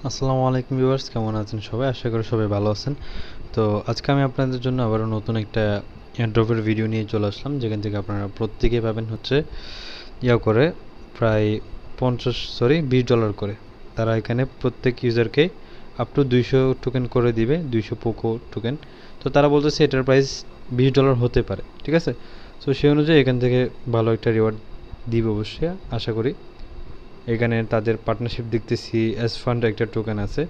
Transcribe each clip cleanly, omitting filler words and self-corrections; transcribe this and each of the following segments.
আসসালামু আলাইকুম ভিউয়ার্স, কেমন আছেন সবাই? আশা করি সবাই ভালো আছেন। তো আজকে আমি আপনাদের জন্য আবারও নতুন একটা এয়ারড্রপের ভিডিও নিয়ে চলে আসলাম, যেখান থেকে আপনারা প্রত্যেকেই পাবেন হচ্ছে করে প্রায় $20 করে। তারা এখানে প্রত্যেক ইউজারকে আপ টু 200 টোকেন করে দিবে, 200 পোকো টোকেন। তো তারা বলতেছে এটার প্রাইস $20 হতে পারে, ঠিক আছে? সো সেই অনুযায়ী এখান থেকে ভালো একটা রিওয়ার্ড দিবে অবশ্যই, আশা করি। এখানে তাদের পার্টনারশিপ দেখতেছি, এস ফান্ড একটা টোকেন আছে,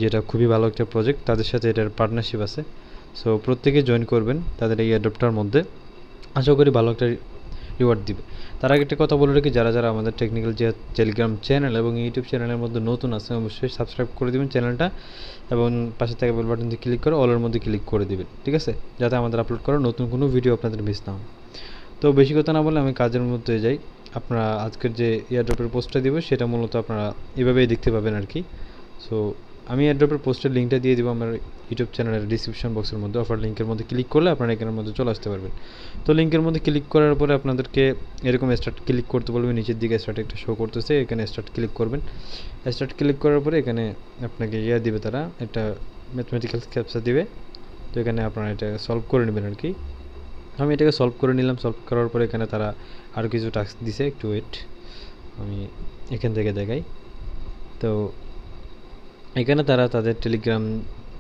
যেটা খুবই ভালো একটা প্রজেক্ট, তাদের সাথে এটার পার্টনারশিপ আছে। সো প্রত্যেকে জয়েন করবেন তাদের এই অ্যাডপ্টার মধ্যে, আশা করি ভালো একটা রিওয়ার্ড দিবে। তার আগে একটা কথা বলে রাখি, যারা যারা আমাদের টেকনিক্যাল যে টেলিগ্রাম চ্যানেল এবং ইউটিউব চ্যানেলের মধ্যে নতুন আছে, অবশ্যই সাবস্ক্রাইব করে দেবেন চ্যানেলটা, এবং পাশে থাকা বেল বাটনটি ক্লিক করে অলের মধ্যে ক্লিক করে দেবেন, ঠিক আছে? যাতে আমাদের আপলোড করা নতুন কোনো ভিডিও আপনাদের মিস না হয়। তো বেশি কথা না বলে আমি কাজের মধ্যে যাই। আপনারা আজকের যে এয়ারড্রপের পোস্টটা দিব সেটা মূলত আপনারা এভাবেই দেখতে পাবেন আর কি। সো আমি এয়ারড্রপের পোস্টের লিঙ্কটা দিয়ে দিব আমার ইউটিউব চ্যানেলের ডিসক্রিপশন বক্সের মধ্যে। অফার লিঙ্কের মধ্যে ক্লিক করলে আপনারা এখানের মধ্যে চলে আসতে পারবেন। তো লিঙ্কের মধ্যে ক্লিক করার পরে আপনাদেরকে এরকম স্টার্ট ক্লিক করতে বলবে, নিচের দিকে স্টার্ট একটা শো করতেছে, এখানে স্টার্ট ক্লিক করবেন। স্টার্ট ক্লিক করার পরে এখানে আপনাকে দিবে, তারা একটা ম্যাথমেটিক্যাল ক্যাপচা দিবে। তো এখানে আপনারা এটা সলভ করে নেবেন আর কি। আমি এটাকে সলভ করে নিলাম। সলভ করার পরে এখানে তারা আরও কিছু টাস্ক দিছে, একটু ওয়েট, আমি এখান থেকে দেখাই। তো এখানে তারা তাদের টেলিগ্রাম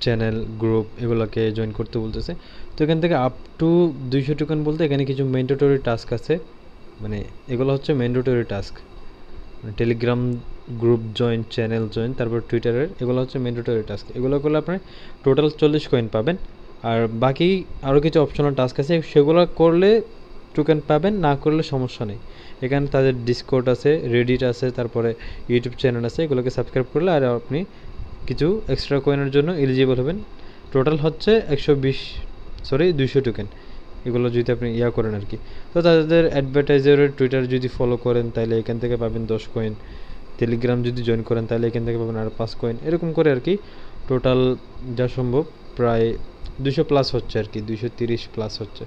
চ্যানেল গ্রুপ এগুলোকে জয়েন করতে বলতেছে। তো এখান থেকে আপ টু 200 টোকেন বলতে এখানে কিছু ম্যান্ডেটরি টাস্ক আছে, মানে এগুলো হচ্ছে mandatory task. Telegram group join, channel join, তারপর টুইটারের, এগুলো হচ্ছে ম্যান্ডেটরি টাস্ক। এগুলো করলে আপনি টোটাল 40 কয়েন পাবেন। আর বাকি আরও কিছু অপশনাল টাস্ক আছে, সেগুলো করলে টোকেন পাবেন, না করলে সমস্যা নেই। এখানে তাদের ডিসকর্ড আছে, রেডিট আছে, তারপরে ইউটিউব চ্যানেল আছে, এগুলোকে সাবস্ক্রাইব করলে আর আপনি কিছু এক্সট্রা কয়েনের জন্য এলিজিবল হবেন। টোটাল হচ্ছে 200 টোকেন, এগুলো যদি আপনি করেন আর কি। তো তাদের অ্যাডভার্টাইজারের টুইটার যদি ফলো করেন তাহলে এখান থেকে পাবেন 10 কয়েন। টেলিগ্রাম যদি জয়েন করেন তাহলে এখান থেকে পাবেন আর 5 কয়েন, এরকম করে আর কি। টোটাল যা সম্ভব প্রায় 200+ হচ্ছে আর কি, 230+ হচ্ছে।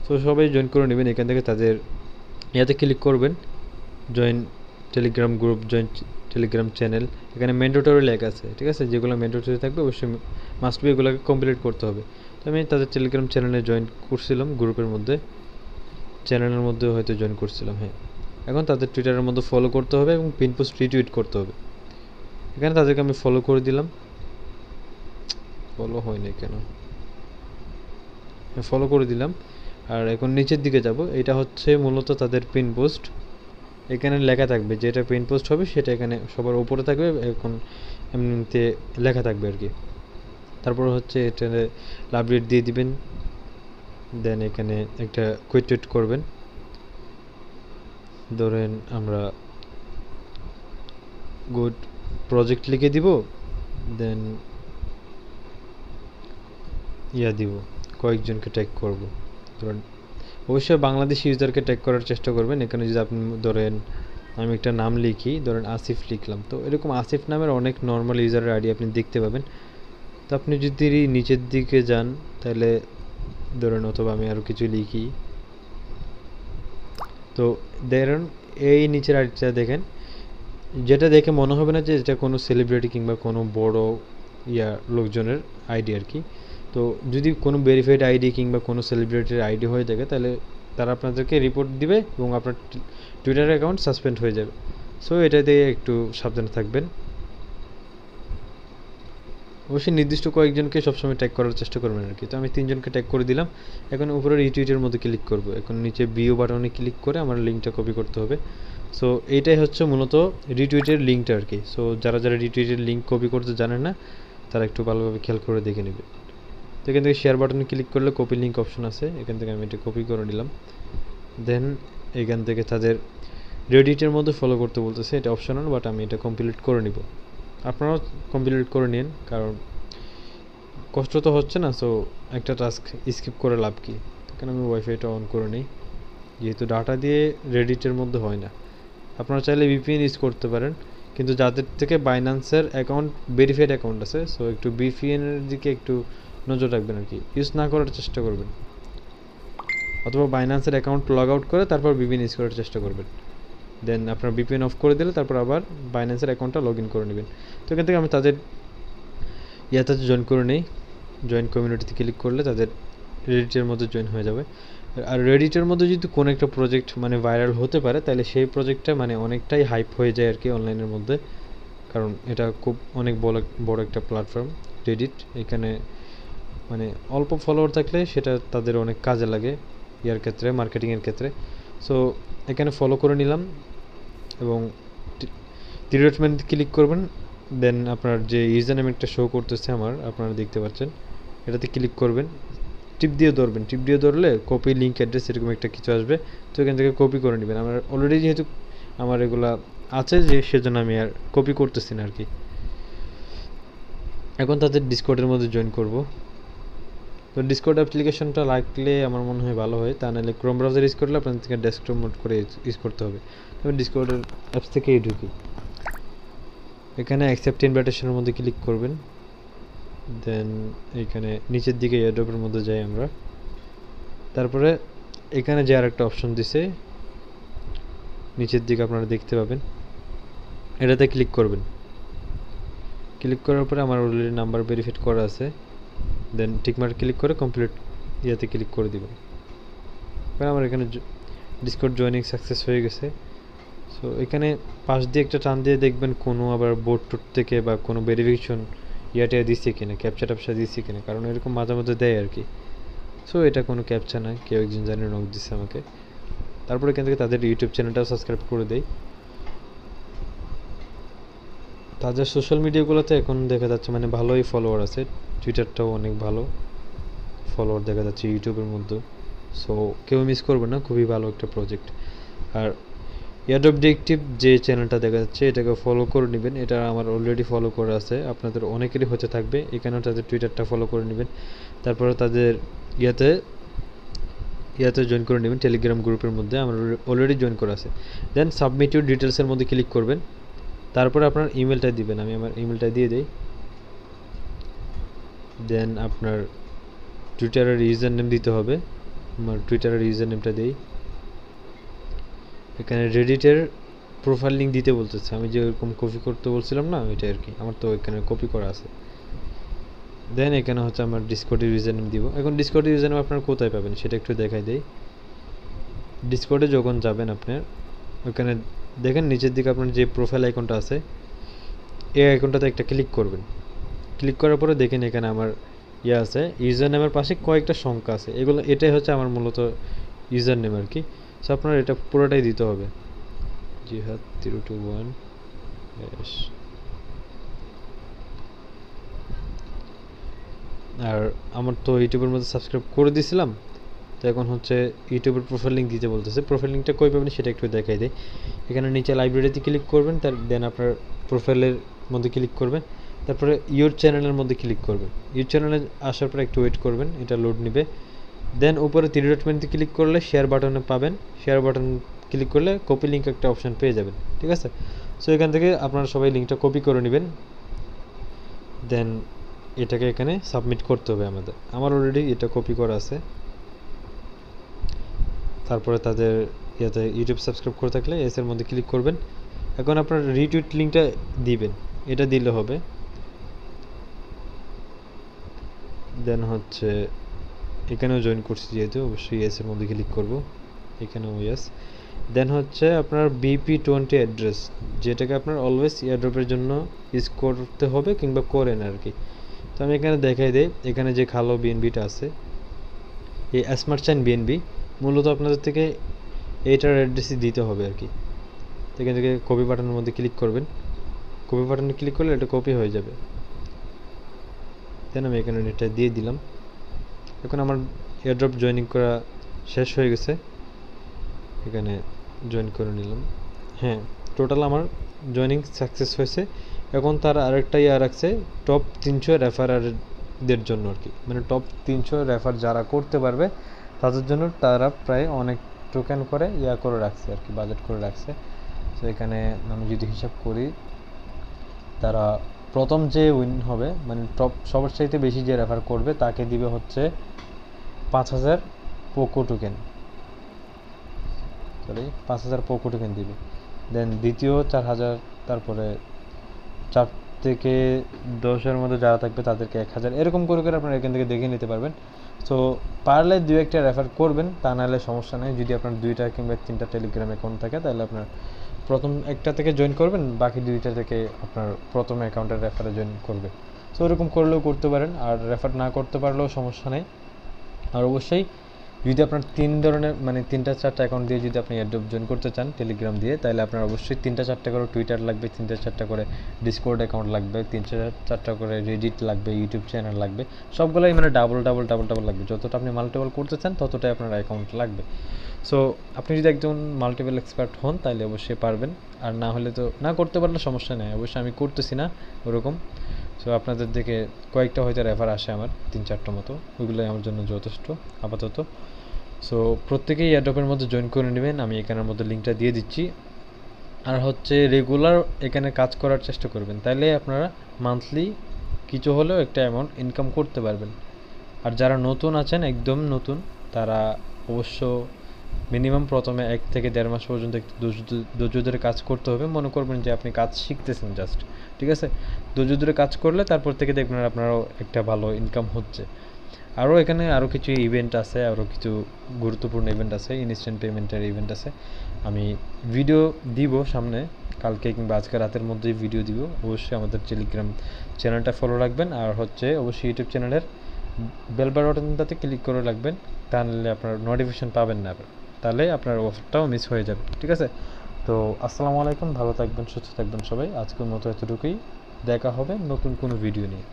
তো সবাই জয়েন করে নেবেন। এখান থেকে তাদের ক্লিক করবেন, join Telegram group, join Telegram channel. এখানে ম্যান্ডেটরি লেখা আছে, ঠিক আছে? যেগুলো ম্যান্ডেটরি থাকবে অবশ্যই মাস্ট বি এগুলোকে কমপ্লিট করতে হবে। তো আমি তাদের টেলিগ্রাম চ্যানেলে জয়েন করছিলাম, গ্রুপের মধ্যে, চ্যানেলের মধ্যে হয়তো জয়েন করছিলাম, হ্যাঁ। এখন তাদের টুইটারের মধ্যে ফলো করতে হবে এবং পিন পোস্ট রিটুইট করতে হবে। এখানে তাদেরকে আমি ফলো করে দিলাম। ফলো হয়নি কেন? ফলো করে দিলাম। আর এখন নিচের দিকে যাব, এটা হচ্ছে মূলত তাদের পিন পোস্ট। এখানে লেখা থাকবে, যেটা পিন পোস্ট হবে সেটা এখানে সবার উপরে থাকবে, এখন এমনিতে লেখা থাকবে আর কি। তারপর হচ্ছে এটা লাভ রেট দিয়ে দিবেন, দেন এখানে একটা কুইট করবেন। ধরেন আমরা গুড প্রজেক্ট লিখে দিব, দেন দিব, কয়েকজনকে ট্যাগ করব। ধরেন অবশ্যই বাংলাদেশি ইউজারকে ট্যাগ করার চেষ্টা করবেন। এখানে যদি আপনি ধরেন আমি একটা নাম লিখি, ধরেন আসিফ লিখলাম, তো এরকম আসিফ নামের অনেক নর্মাল ইউজারের আইডি আপনি দেখতে পাবেন। তো আপনি যদি নিচের দিকে যান তাহলে ধরেন, অথবা আমি আরও কিছু লিখি, তো ধরেন এই নিচের আইডিটা দেখেন, যেটা দেখে মনে হবে না যে এটা কোনো সেলিব্রিটি কিংবা কোনো বড় লোকজনের আইডি আর কি। তো যদি কোনো ভেরিফাইড আইডি কিংবা কোনো সেলিব্রিটির আইডি হয়ে থাকে তাহলে তারা আপনাদেরকে রিপোর্ট দিবে এবং আপনার টুইটার অ্যাকাউন্ট সাসপেন্ড হয়ে যাবে। সো এটা দিয়ে একটু সাবধানে থাকবেন। অবশ্যই নির্দিষ্ট কয়েকজনকে সবসময় ট্যাগ করার চেষ্টা করবেন আর কি। তো আমি 3 জনকে ট্যাগ করে দিলাম। এখন উপরের রিটুইটের মধ্যে ক্লিক করব। এখন নিচে বিও বাটনে ক্লিক করে আমার লিঙ্কটা কপি করতে হবে। সো এইটাই হচ্ছে মূলত রিটুইটের লিঙ্কটা আর কি। সো যারা যারা রিটুইটের লিঙ্ক কপি করতে জানেন না তারা একটু ভালোভাবে খেয়াল করে দেখে নেবে। তো এখান থেকে শেয়ার বাটনে ক্লিক করলে কপি লিঙ্ক অপশন আছে, এখান থেকে আমি এটা কপি করে নিলাম। দেন এখান থেকে তাদের রেডিটের মধ্যে ফলো করতে বলতেছে, এটা অপশনাল, বাট আমি এটা কমপ্লিট করে নিব। আপনারাও কমপ্লিট করে নিন, কারণ কষ্ট তো হচ্ছে না। সো একটা টাস্ক স্কিপ করে লাভ কি? এখানে আমি ওয়াইফাইটা অন করে নিই, যেহেতু ডাটা দিয়ে রেডিটের মধ্যে হয় না। আপনারা চাইলে ভিপিএন ইউজ করতে পারেন, কিন্তু যাদের থেকে বাইন্যান্সের অ্যাকাউন্ট ভেরিফাইড অ্যাকাউন্ট আছে, সো একটু ভিপিএনের দিকে একটু নজর রাখবেন আর কি। ইউজ না করার চেষ্টা করবেন, অথবা বাইন্যান্সের অ্যাকাউন্ট লগ আউট করে তারপর ভিপিএন ইউজ করার চেষ্টা করবেন। দেন আপনার VPN অফ করে দিলে তারপর আবার বাইন্যান্সের অ্যাকাউন্টটা লগ ইন করে নেবেন। তো এখান থেকে আমি তাদের ইয়াতে জয়েন করে নেই, জয়েন কমিউনিটিতে ক্লিক করলে তাদের রেডিটের মধ্যে জয়েন হয়ে যাবে। আর রেডিটের মধ্যে যদি কোনো একটা প্রজেক্ট মানে ভাইরাল হতে পারে তাহলে সেই প্রজেক্টটা মানে অনেকটাই হাইপ হয়ে যায় আর কি অনলাইনের মধ্যে, কারণ এটা খুব অনেক বড় একটা প্ল্যাটফর্ম রেডিট। এখানে মানে অল্প ফলোয়ার থাকলে সেটা তাদের অনেক কাজে লাগে ইয়ার ক্ষেত্রে, মার্কেটিংয়ের ক্ষেত্রে। সো এখানে ফলো করে নিলাম এবং রিটমেন্ট ক্লিক করবেন। দেন আপনার যে ইউজার নেম একটা শো করতেছে আমার, আপনারা দেখতে পাচ্ছেন, এটাতে ক্লিক করবেন, টিপ দিয়ে ধরবেন, টিপ দিয়ে ধরলে কপি লিঙ্ক অ্যাড্রেস এরকম একটা কিছু আসবে। তো এখান থেকে কপি করে নেবেন। আমার অলরেডি যেহেতু আমার এগুলা আছে যে সেজন্য আমি আর কপি করতেছি না আর কি। এখন তাদের ডিসকর্ডের মধ্যে জয়েন করব। তো ডিসকর্ড অ্যাপ্লিকেশনটা লাগলে আমার মনে হয় ভালো হয়, তা নাহলে ক্রোম ব্রাউজার ইউজ করলে আপনার থেকে ডেস্কটপ মোড করে ইউজ করতে হবে। তবে ডিসকর্ডের অ্যাপস থেকেই ঢুকি। এখানে অ্যাকসেপ্ট ইনভাইটেশনের মধ্যে ক্লিক করবেন। দেন এখানে নিচের দিকে এয়ারড্রপের মধ্যে যাই আমরা। তারপরে এখানে যে আরেকটা অপশন দিছে নিচের দিকে আপনারা দেখতে পাবেন, এটাতে ক্লিক করবেন। ক্লিক করার পরে আমার অলরেডি নাম্বার ভেরিফাইড করা আছে। দেন টিকমার্ক ক্লিক করে কমপ্লিট ইয়াতে ক্লিক করে দিবেন। কারণ আমার এখানে ডিসকর্ড জয়েনিং সাকসেস হয়ে গেছে। সো এখানে পাশ দিয়ে একটা টান দিয়ে দেখবেন কোনো আবার বোর্ড টুট থেকে বা কোনো ভেরিফিকেশন ইয়াটা দিচ্ছে কিনা, ক্যাপচা ট্যাপচা দিচ্ছে কিনা, কারণ এরকম মাঝে মধ্যে দেয় আর কি। সো এটা কোনো ক্যাপচা না, কেউ একজন জানে নক দিচ্ছে আমাকে। তারপর এখান থেকে তাদের ইউটিউব চ্যানেলটাও সাবস্ক্রাইব করে দেয়। তাদের সোশ্যাল মিডিয়াগুলোতে এখন দেখা যাচ্ছে মানে ভালোই ফলোয়ার আছে, টুইটারটাও অনেক ভালো ফলোয়ার দেখা যাচ্ছে ইউটিউবের মধ্যে। সো কেউ মিস করবে না, খুবই ভালো একটা প্রজেক্ট। আর এয়ারড্রপ ডিটেকটিভ যে চ্যানেলটা দেখা যাচ্ছে এটাকে ফলো করে নেবেন, এটা আমার অলরেডি ফলো করা আছে, আপনাদের অনেকেরই হতে থাকবে। এখানেও তাদের টুইটারটা ফলো করে নেবেন। তারপরে তাদের ইয়াতে জয়েন করে নেবেন, টেলিগ্রাম গ্রুপের মধ্যে আমার অলরেডি জয়েন করা আছে। দেন সাবমিট ইউর ডিটেলসের মধ্যে ক্লিক করবেন। তারপরে আপনার ইমেলটা দিবেন, আমি আমার ইমেলটা দিয়ে দিই। দেন আপনার টুইটারের ইউজার নেম দিতে হবে, আমার টুইটারের ইউজার নেমটা দিই। এখানে রেডিটের প্রোফাইল লিঙ্ক দিতে বলতেছে, আমি যে ওরকম কপি করতে বলছিলাম না ওইটা আর কি, আমার তো এখানে কপি করা আছে। দেন এখানে হচ্ছে আমার ডিসকর্ডের ইউজার নেম দিব। এখন ডিসকর্ডের ইউজার নেম আপনারা কোথায় পাবেন সেটা একটু দেখাই দেই। ডিসকর্ডে যখন যাবেন আপনার ওখানে দেখেন নিচের দিকে আপনার যে প্রোফাইল আইকনটা আছে এই আইকনটাতে একটা ক্লিক করবেন। ক্লিক করার পরে দেখেন এখানে আমার আছে ইউজার নেমের পাশে কয়েকটা সংখ্যা আছে, এটাই হচ্ছে আমার মূলত ইউজার নেম আর কি। সো আপনার এটা পুরোটাই দিতে হবে, 𝙘𝙝𝙚𝙤𝙚𝙣। আর আমার তো ইউটিউবের মধ্যে সাবস্ক্রাইব করে দিয়েছিলাম, তো এখন হচ্ছে ইউটিউবের প্রোফাইল লিঙ্ক দিতে বলতেছে। প্রোফাইল লিঙ্কটা কই পাবেন সেটা একটু দেখাই দেয়। এখানে নিচে লাইব্রেরিতে ক্লিক করবেন, দেন আপনার প্রোফাইলের মধ্যে ক্লিক করবেন, তারপরে ইউর চ্যানেলের মধ্যে ক্লিক করবেন। ইউর চ্যানেলে আসার পরে একটু ওয়েট করবেন, এটা লোড নেবে। দেন উপরে তীরডটমেন্টে ক্লিক করলে শেয়ার বাটনে পাবেন, শেয়ার বাটন ক্লিক করলে কপি লিঙ্ক একটা অপশন পেয়ে যাবেন, ঠিক আছে। সো এখান থেকে আপনারা সবাই লিঙ্কটা কপি করে নেবেন। দেন এটাকে এখানে সাবমিট করতে হবে আমাদের, আমার অলরেডি এটা কপি করা আছে। তারপরে তাদের ইউটিউব সাবস্ক্রাইব করে থাকলে এর মধ্যে ক্লিক করবেন। এখন আপনার রিটুইট লিঙ্কটা দিবেন, এটা দিলে হবে। দেন হচ্ছে এখানেও জয়েন করছি যেহেতু অবশ্যই এর মধ্যে ক্লিক করব, এখানেও ইয়েস। দেন হচ্ছে আপনার BP20 অ্যাড্রেস, যেটাকে আপনার অলওয়েজ এয়ারড্রপের জন্য ইউজ করতে হবে কিংবা করেন আর কি। তো আমি এখানে দেখাই দিই, এখানে যে খালো BNBটা আছে এই স্মার্ট চেইন BNB মূলত আপনাদের থেকে এইটার অ্যাড্রেসই দিতে হবে আর কি। এখান থেকে কপি বাটনের মধ্যে ক্লিক করবেন, কপি বাটনে ক্লিক করলে এটা কপি হয়ে যাবে। দেন আমি এখানে এটা দিয়ে দিলাম। এখন আমার এয়ারড্রপ জয়েনিং করা শেষ হয়ে গেছে, এখানে জয়েন করে নিলাম। হ্যাঁ, টোটাল আমার জয়েনিং সাকসেস হয়েছে। এখন তার আরেকটা রাখছে টপ 300 রেফারারদের জন্য আর কি, মানে টপ 300 রেফার যারা করতে পারবে তাদের জন্য তারা প্রায় অনেক টোকেন করে করে রাখছে আর কি, বাজেট করে রাখছে। তো এখানে আমি যদি হিসাব করি, তারা প্রথম যে উইন হবে মানে টপ সবার চাইতে বেশি যে রেফার করবে তাকে দিবে হচ্ছে 5000 পোকো টোকেন, 5000 পোকো টোকেন দিবে। দেন দ্বিতীয় 4000, তারপরে 4 থেকে 10-এর মধ্যে যারা থাকবে তাদেরকে 1000, এরকম করে করে আপনারা এখান থেকে দেখে নিতে পারবেন। সো পারলে 2-1টা রেফার করবেন, তা নাহলে সমস্যা নেই। যদি আপনার 2টা কিংবা 3টা টেলিগ্রাম অ্যাকাউন্ট থাকে তাহলে আপনার প্রথম একটা থেকে জয়েন করবেন, বাকি 2টা থেকে আপনার প্রথম অ্যাকাউন্টের রেফারে জয়েন করবে। সো এরকম করলেও করতে পারেন, আর রেফার না করতে পারলেও সমস্যা নেই। আর অবশ্যই যদি আপনার 3 ধরনের মানে 3টা-4টা অ্যাকাউন্ট দিয়ে যদি আপনি এয়ারড্রপ জয়েন করতে চান টেলিগ্রাম দিয়ে, তাহলে আপনার অবশ্যই 3টা-4টা করে টুইটার লাগবে, 3টা-4টা করে ডিসকর্ড অ্যাকাউন্ট লাগবে, 3টা-4টা করে রেডিট লাগবে, ইউটিউব চ্যানেল লাগবে। সবগুলোই মানে ডাবল লাগবে। যতটা আপনি মাল্টিপল করতে চান ততটাই আপনার অ্যাকাউন্ট লাগবে। সো আপনি যদি একজন মাল্টিপল এক্সপার্ট হন তাহলে অবশ্যই পারবেন, আর না হলে তো না করতে পারলে সমস্যা নেই। অবশ্যই আমি করতেছি না ওরকম। সো আপনাদের দিকে কয়েকটা হয়তো রেফার আসে আমার 3-4টা মতো, ওইগুলোই আমার জন্য যথেষ্ট আপাতত। সো প্রত্যেকেই এয়ারড্রপের মধ্যে জয়েন করে নেবেন, আমি এখানের মধ্যে লিঙ্কটা দিয়ে দিচ্ছি। আর হচ্ছে রেগুলার এখানে কাজ করার চেষ্টা করবেন, তাইলে আপনারা মান্থলি কিছু হলেও একটা অ্যামাউন্ট ইনকাম করতে পারবেন। আর যারা নতুন আছেন, একদম নতুন, তারা অবশ্য মিনিমাম প্রথমে 1 থেকে 1.5 মাস পর্যন্ত একটু ধৈর্য ধরে কাজ করতে হবে। মনে করবেন যে আপনি কাজ শিখতেছেন জাস্ট, ঠিক আছে? ধৈর্য ধরে কাজ করলে তারপর থেকে দেখবেন আপনারও একটা ভালো ইনকাম হচ্ছে। আরও এখানে আরও কিছু ইভেন্ট আছে, আরও কিছু গুরুত্বপূর্ণ ইভেন্ট আছে, ইনস্ট্যান্ট পেমেন্টের ইভেন্ট আছে। আমি ভিডিও দিব সামনে, কালকে কিংবা আজকে রাতের মধ্যেই ভিডিও দিব। অবশ্যই আমাদের টেলিগ্রাম চ্যানেলটা ফলো রাখবেন, আর হচ্ছে অবশ্যই ইউটিউব চ্যানেলের বেল বাটনটাতে ক্লিক করে রাখবেন, তাহলে আপনার নোটিফিকেশন পাবেন না, তাহলে আপনার অফারটাও মিস হয়ে যাবে, ঠিক আছে? তো আসসালামু আলাইকুম, ভালো থাকবেন, সুস্থ থাকবেন সবাই। আজকের মতো এতটুকুই, দেখা হবে নতুন কোনো ভিডিও নিয়ে।